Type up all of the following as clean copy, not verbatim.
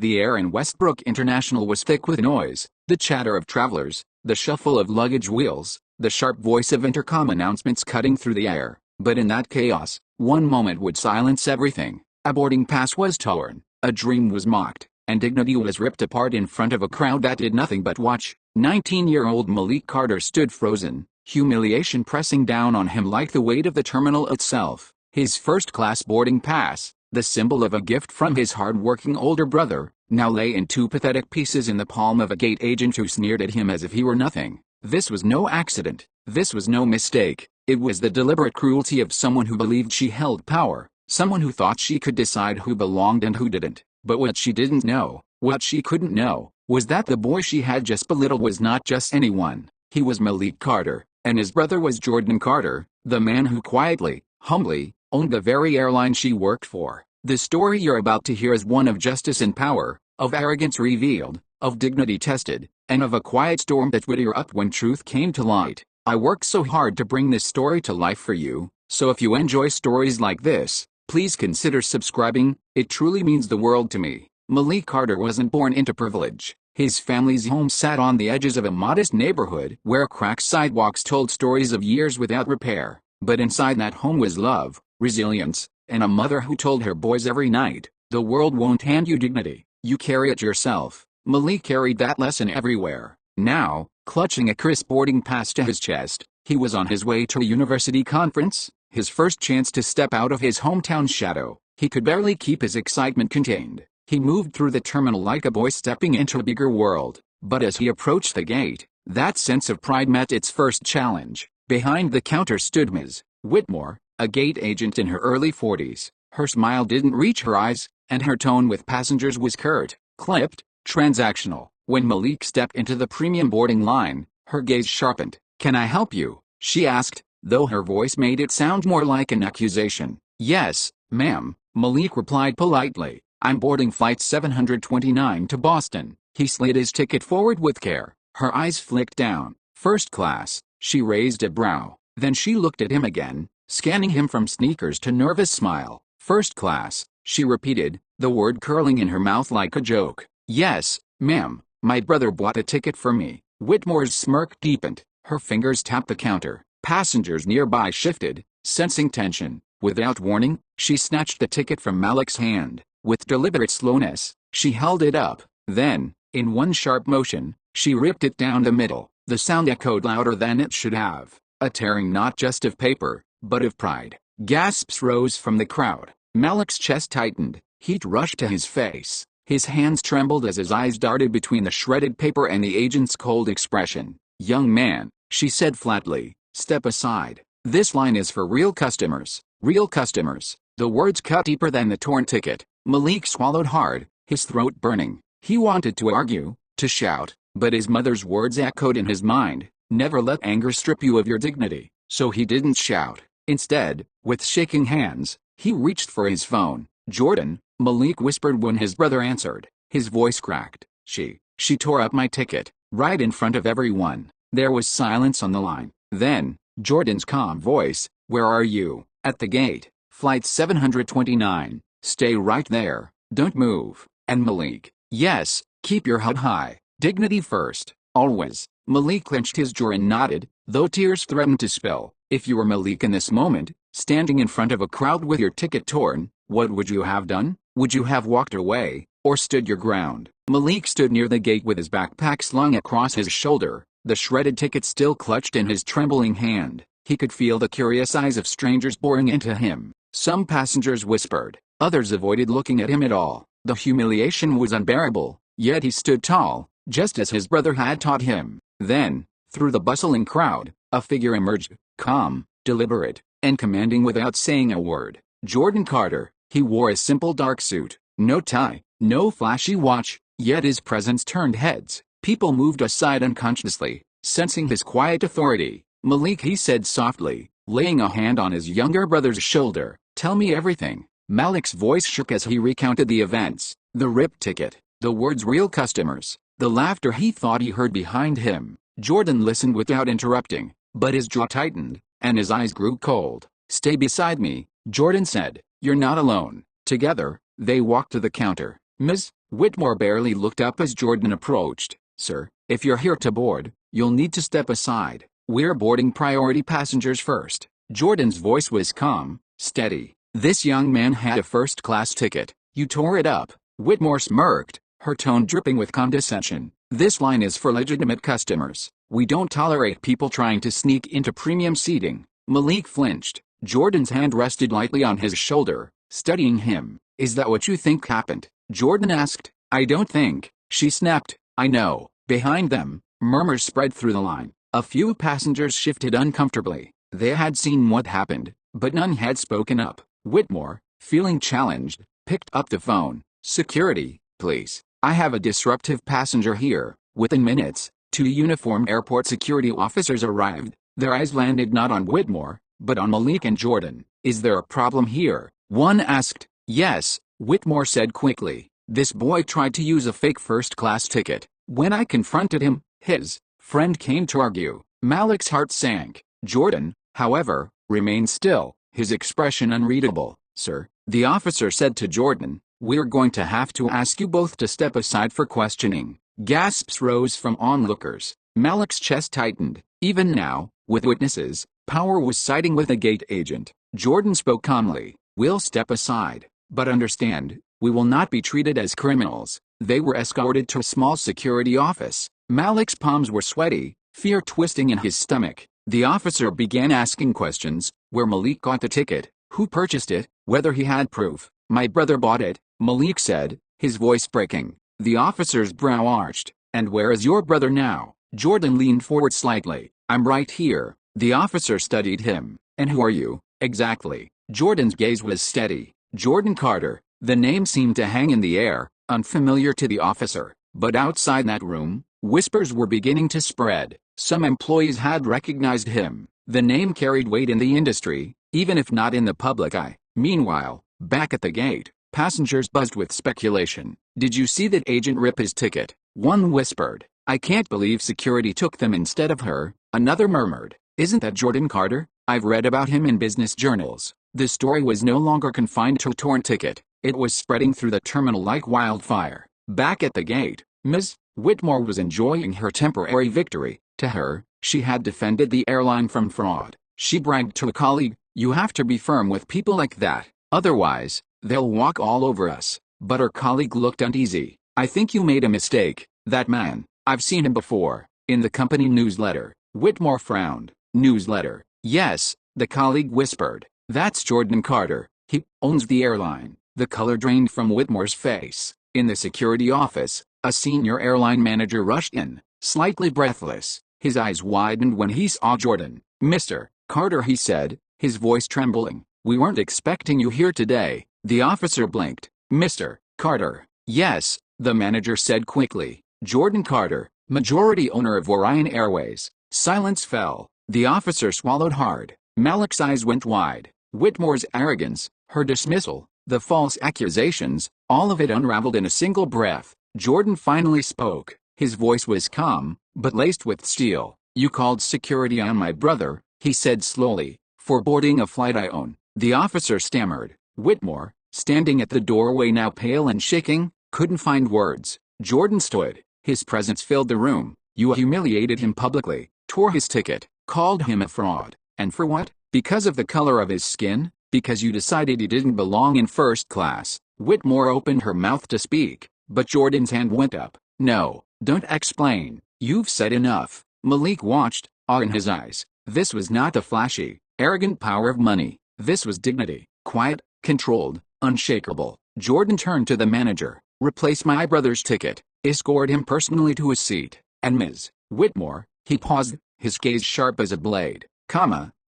The air in Westbrook International was thick with noise, the chatter of travelers, the shuffle of luggage wheels, the sharp voice of intercom announcements cutting through the air. But in that chaos, one moment would silence everything. A boarding pass was torn, a dream was mocked, and dignity was ripped apart in front of a crowd that did nothing but watch. 19-year-old Malik Carter stood frozen, humiliation pressing down on him like the weight of the terminal itself. His first-class boarding pass, the symbol of a gift from his hard-working older brother, now lay in two pathetic pieces in the palm of a gate agent who sneered at him as if he were nothing. This was no accident. This was no mistake. It was the deliberate cruelty of someone who believed she held power, someone who thought she could decide who belonged and who didn't. But what she didn't know, what she couldn't know, was that the boy she had just belittled was not just anyone. He was Malik Carter, and his brother was Jordan Carter, the man who quietly, humbly, owned the very airline she worked for. The story you're about to hear is one of justice and power, of arrogance revealed, of dignity tested, and of a quiet storm that would erupt when truth came to light. I worked so hard to bring this story to life for you, so if you enjoy stories like this, please consider subscribing. It truly means the world to me. Malik Carter wasn't born into privilege. His family's home sat on the edges of a modest neighborhood where cracked sidewalks told stories of years without repair. But inside that home was love, resilience, and a mother who told her boys every night, "The world won't hand you dignity, you carry it yourself." Malik carried that lesson everywhere. Now, clutching a crisp boarding pass to his chest, he was on his way to a university conference, his first chance to step out of his hometown shadow. He could barely keep his excitement contained. He moved through the terminal like a boy stepping into a bigger world. But as he approached the gate, that sense of pride met its first challenge. Behind the counter stood Ms. Whitmore, a gate agent in her early 40s. Her smile didn't reach her eyes, and her tone with passengers was curt, clipped, transactional. When Malik stepped into the premium boarding line, her gaze sharpened. "Can I help you?" she asked, though her voice made it sound more like an accusation. "Yes, ma'am," Malik replied politely. "I'm boarding flight 729 to Boston." He slid his ticket forward with care. Her eyes flicked down. "First class." She raised a brow. Then she looked at him again, scanning him from sneakers to nervous smile. "First class," she repeated, the word curling in her mouth like a joke. "Yes, ma'am, my brother bought a ticket for me." Whitmore's smirk deepened. Her fingers tapped the counter. Passengers nearby shifted, sensing tension. Without warning, she snatched the ticket from Malik's hand. With deliberate slowness, she held it up. Then, in one sharp motion, she ripped it down the middle. The sound echoed louder than it should have. A tearing not just of paper, but of pride. Gasps rose from the crowd. Malik's chest tightened. Heat rushed to his face. His hands trembled as his eyes darted between the shredded paper and the agent's cold expression. "Young man," she said flatly, "step aside. This line is for real customers." Real customers. The words cut deeper than the torn ticket. Malik swallowed hard, his throat burning. He wanted to argue, to shout, but his mother's words echoed in his mind. Never let anger strip you of your dignity. So he didn't shout. Instead, with shaking hands, he reached for his phone. "Jordan," Malik whispered when his brother answered. His voice cracked. She tore up my ticket, right in front of everyone." There was silence on the line. Then, Jordan's calm voice, "Where are you?" "At the gate. Flight 729. Stay right there. Don't move." And Malik, "Yes, keep your head high. Dignity first. Always." Malik clenched his jaw and nodded, though tears threatened to spill. If you were Malik in this moment, standing in front of a crowd with your ticket torn, what would you have done? Would you have walked away, or stood your ground? Malik stood near the gate with his backpack slung across his shoulder, the shredded ticket still clutched in his trembling hand. He could feel the curious eyes of strangers boring into him. Some passengers whispered, others avoided looking at him at all. The humiliation was unbearable, yet he stood tall, just as his brother had taught him. Then, through the bustling crowd, a figure emerged, calm, deliberate, and commanding without saying a word. Jordan Carter. He wore a simple dark suit, no tie, no flashy watch, yet his presence turned heads. People moved aside unconsciously, sensing his quiet authority. "Malik," he said softly, laying a hand on his younger brother's shoulder, "tell me everything." Malik's voice shook as he recounted the events, the ripped ticket, the words "real customers," the laughter he thought he heard behind him. Jordan listened without interrupting, but his jaw tightened, and his eyes grew cold. "Stay beside me," Jordan said. "You're not alone." Together, they walked to the counter. "Ms. Whitmore barely looked up as Jordan approached. "Sir, if you're here to board, you'll need to step aside. We're boarding priority passengers first." Jordan's voice was calm, steady. "This young man had a first-class ticket. You tore it up." Whitmore smirked, her tone dripping with condescension. "This line is for legitimate customers. We don't tolerate people trying to sneak into premium seating." Malik flinched. Jordan's hand rested lightly on his shoulder, studying him. "Is that what you think happened?" Jordan asked. "I don't think," she snapped. "I know." Behind them, murmurs spread through the line. A few passengers shifted uncomfortably. They had seen what happened, but none had spoken up. Whitmore, feeling challenged, picked up the phone. "Security, please. I have a disruptive passenger here." Within minutes, 2 uniformed airport security officers arrived. Their eyes landed not on Whitmore, but on Malik and Jordan. "Is there a problem here?" one asked. "Yes," Whitmore said quickly. "This boy tried to use a fake first-class ticket. When I confronted him, his friend came to argue." Malik's heart sank. Jordan, however, remained still, his expression unreadable. "Sir," the officer said to Jordan, "we're going to have to ask you both to step aside for questioning." Gasps rose from onlookers. Malik's chest tightened. Even now, with witnesses, power was siding with the gate agent. Jordan spoke calmly. "We'll step aside, but understand, we will not be treated as criminals." They were escorted to a small security office. Malik's palms were sweaty, fear twisting in his stomach. The officer began asking questions: where Malik got the ticket, who purchased it, whether he had proof. "My brother bought it," Malik said, his voice breaking. The officer's brow arched. "And where is your brother now?" Jordan leaned forward slightly. "I'm right here." The officer studied him. "And who are you, exactly?" Jordan's gaze was steady. "Jordan Carter." The name seemed to hang in the air, unfamiliar to the officer. But outside that room, whispers were beginning to spread. Some employees had recognized him. The name carried weight in the industry, even if not in the public eye. Meanwhile, back at the gate, passengers buzzed with speculation. "Did you see that agent rip his ticket?" One whispered. "I can't believe security took them instead of her." Another murmured. "Isn't that Jordan Carter? I've read about him in business journals." The story was no longer confined to a torn ticket. It was spreading through the terminal like wildfire. Back at the gate, Ms. Whitmore was enjoying her temporary victory. To her, she had defended the airline from fraud. She bragged to a colleague, "You have to be firm with people like that, otherwise, they'll walk all over us." But her colleague looked uneasy. "I think you made a mistake. That man, I've seen him before, in the company newsletter." Whitmore frowned. "Newsletter?" "Yes," the colleague whispered. "That's Jordan Carter. He owns the airline." The color drained from Whitmore's face. In the security office, a senior airline manager rushed in, slightly breathless. His eyes widened when he saw Jordan. "Mr. Carter," he said, his voice trembling, "we weren't expecting you here today." The officer blinked. "Mr. Carter?" "Yes," the manager said quickly. "Jordan Carter, majority owner of Orion Airways." Silence fell. The officer swallowed hard. Malik's eyes went wide. Whitmore's arrogance, her dismissal, the false accusations, all of it unraveled in a single breath. Jordan finally spoke. His voice was calm, but laced with steel. "You called security on my brother," he said slowly, "for boarding a flight I own." The officer stammered. Whitmore, standing at the doorway now pale and shaking, couldn't find words. Jordan stood. His presence filled the room. "You humiliated him publicly, tore his ticket, called him a fraud. And for what? Because of the color of his skin? Because you decided he didn't belong in first class." Whitmore opened her mouth to speak, but Jordan's hand went up. "No, don't explain. You've said enough." Malik watched, awe in his eyes. This was not the flashy, arrogant power of money. This was dignity, quiet, controlled, unshakable. Jordan turned to the manager. "Replace my brother's ticket. Escort him personally to his seat. And Ms. Whitmore," he paused, his gaze sharp as a blade,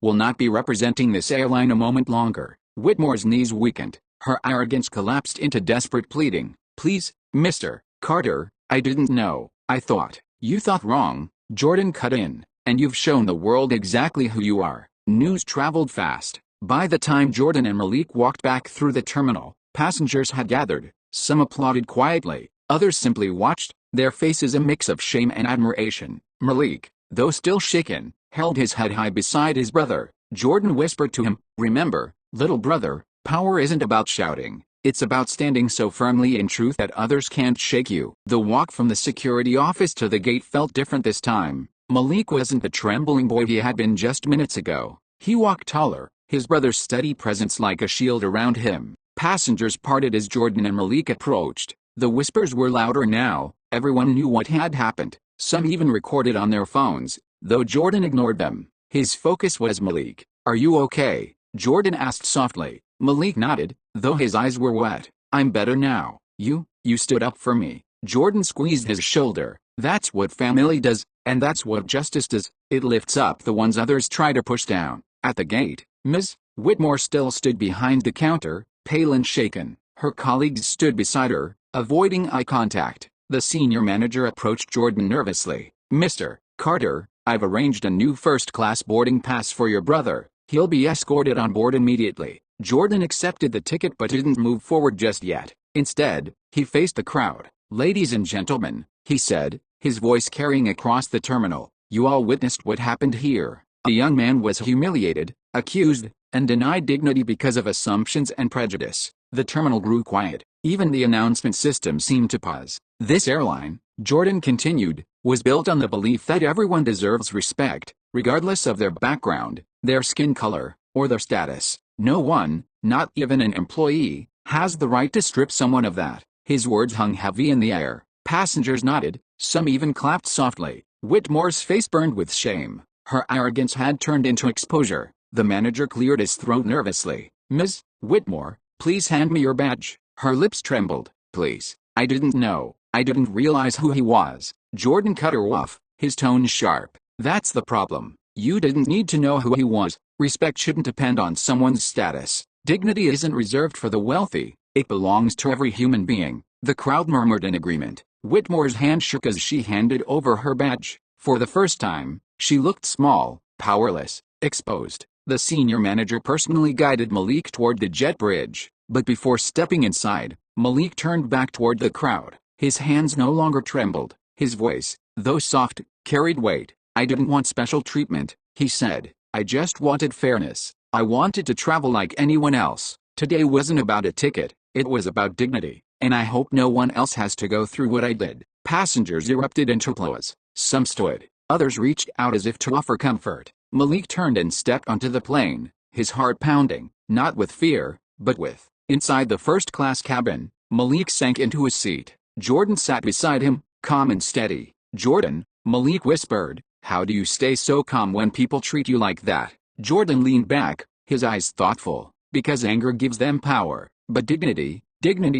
"will not be representing this airline a moment longer." Whitmore's knees weakened. Her arrogance collapsed into desperate pleading. "Please, Mr. Carter, I didn't know. I thought." "You thought wrong," Jordan cut in, "and you've shown the world exactly who you are." News traveled fast. By the time Jordan and Malik walked back through the terminal, passengers had gathered. Some applauded quietly, others simply watched, their faces a mix of shame and admiration. Malik, though still shaken, held his head high beside his brother. Jordan whispered to him, "Remember, little brother, power isn't about shouting. It's about standing so firmly in truth that others can't shake you. The walk from the security office to the gate felt different this time. Malik wasn't the trembling boy he had been just minutes ago. He walked taller, his brother's steady presence like a shield around him. Passengers parted as Jordan and Malik approached. The whispers were louder now. Everyone knew what had happened. Some even recorded on their phones, though Jordan ignored them. His focus was Malik. "Are you okay?" Jordan asked softly. Malik nodded, though his eyes were wet. "I'm better now. You stood up for me." Jordan squeezed his shoulder. "That's what family does, and that's what justice does. It lifts up the ones others try to push down." At the gate, Ms. Whitmore still stood behind the counter, pale and shaken. Her colleagues stood beside her, avoiding eye contact. The senior manager approached Jordan nervously. "Mr. Carter, I've arranged a new first-class boarding pass for your brother. He'll be escorted on board immediately." Jordan accepted the ticket but didn't move forward just yet. Instead, he faced the crowd. "Ladies and gentlemen," he said, his voice carrying across the terminal, "you all witnessed what happened here. A young man was humiliated, accused, and denied dignity because of assumptions and prejudice." The terminal grew quiet. Even the announcement system seemed to pause. "This airline," Jordan continued, "was built on the belief that everyone deserves respect, regardless of their background, their skin color, or their status. No one, not even an employee, has the right to strip someone of that." His words hung heavy in the air. Passengers nodded, some even clapped softly. Whitmore's face burned with shame. Her arrogance had turned into exposure. The manager cleared his throat nervously. "Ms. Whitmore, please hand me your badge." Her lips trembled. "Please, I didn't know. I didn't realize who he was." Jordan cut her off, his tone sharp. "That's the problem. You didn't need to know who he was. Respect shouldn't depend on someone's status. Dignity isn't reserved for the wealthy. It belongs to every human being." The crowd murmured in agreement. Whitmore's hand shook as she handed over her badge. For the first time, she looked small, powerless, exposed. The senior manager personally guided Malik toward the jet bridge, but before stepping inside, Malik turned back toward the crowd. His hands no longer trembled. His voice, though soft, carried weight. "I didn't want special treatment," he said. "I just wanted fairness. I wanted to travel like anyone else. Today wasn't about a ticket, it was about dignity, and I hope no one else has to go through what I did." Passengers erupted into applause. Some stood, others reached out as if to offer comfort. Malik turned and stepped onto the plane, his heart pounding, not with fear, but with. Inside the first-class cabin, Malik sank into his seat. Jordan sat beside him, calm and steady. "Jordan," Malik whispered, "how do you stay so calm when people treat you like that?" Jordan leaned back, his eyes thoughtful. "Because anger gives them power, but dignity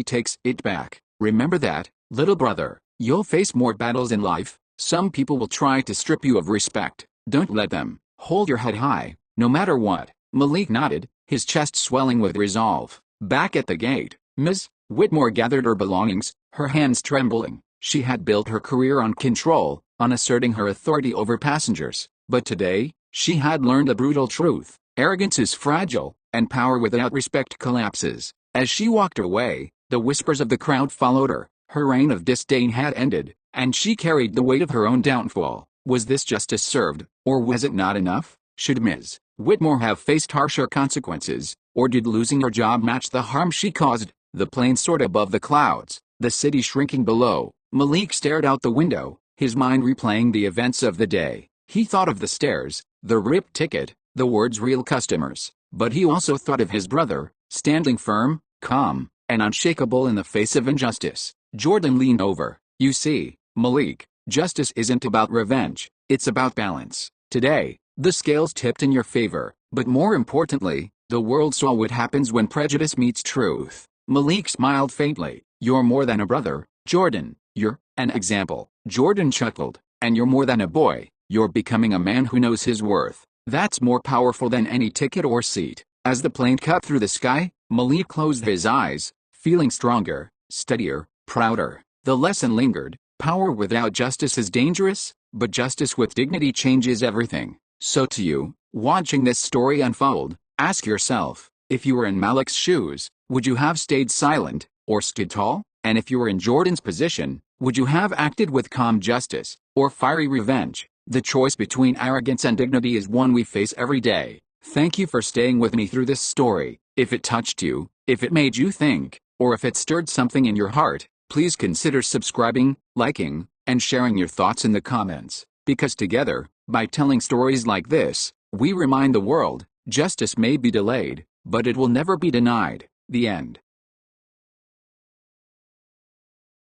takes it back. Remember that, little brother. You'll face more battles in life. Some people will try to strip you of respect. Don't let them. Hold your head high, no matter what." Malik nodded, his chest swelling with resolve. Back at the gate, Ms. Whitmore gathered her belongings, her hands trembling. She had built her career on control, on asserting her authority over passengers. But today, she had learned a brutal truth. Arrogance is fragile, and power without respect collapses. As she walked away, the whispers of the crowd followed her. Her reign of disdain had ended, and she carried the weight of her own downfall. Was this justice served, or was it not enough? Should Ms. Whitmore have faced harsher consequences, or did losing her job match the harm she caused? The plane soared above the clouds, the city shrinking below. Malik stared out the window, his mind replaying the events of the day. He thought of the stairs, the ripped ticket, the words "real customers." But he also thought of his brother, standing firm, calm, and unshakable in the face of injustice. Jordan leaned over. "You see, Malik, justice isn't about revenge, it's about balance. Today, the scales tipped in your favor, but more importantly, the world saw what happens when prejudice meets truth." Malik smiled faintly. "You're more than a brother, Jordan. You're an example." Jordan chuckled. "And you're more than a boy, you're becoming a man who knows his worth. That's more powerful than any ticket or seat." As the plane cut through the sky, Malik closed his eyes, feeling stronger, steadier, prouder. The lesson lingered. Power without justice is dangerous, but justice with dignity changes everything. So to you, watching this story unfold, ask yourself, if you were in Malik's shoes, would you have stayed silent, or stood tall? And if you were in Jordan's position, would you have acted with calm justice, or fiery revenge? The choice between arrogance and dignity is one we face every day. Thank you for staying with me through this story. If it touched you, if it made you think, or if it stirred something in your heart, please consider subscribing, liking, and sharing your thoughts in the comments, because together, by telling stories like this, we remind the world, justice may be delayed, but it will never be denied. The end.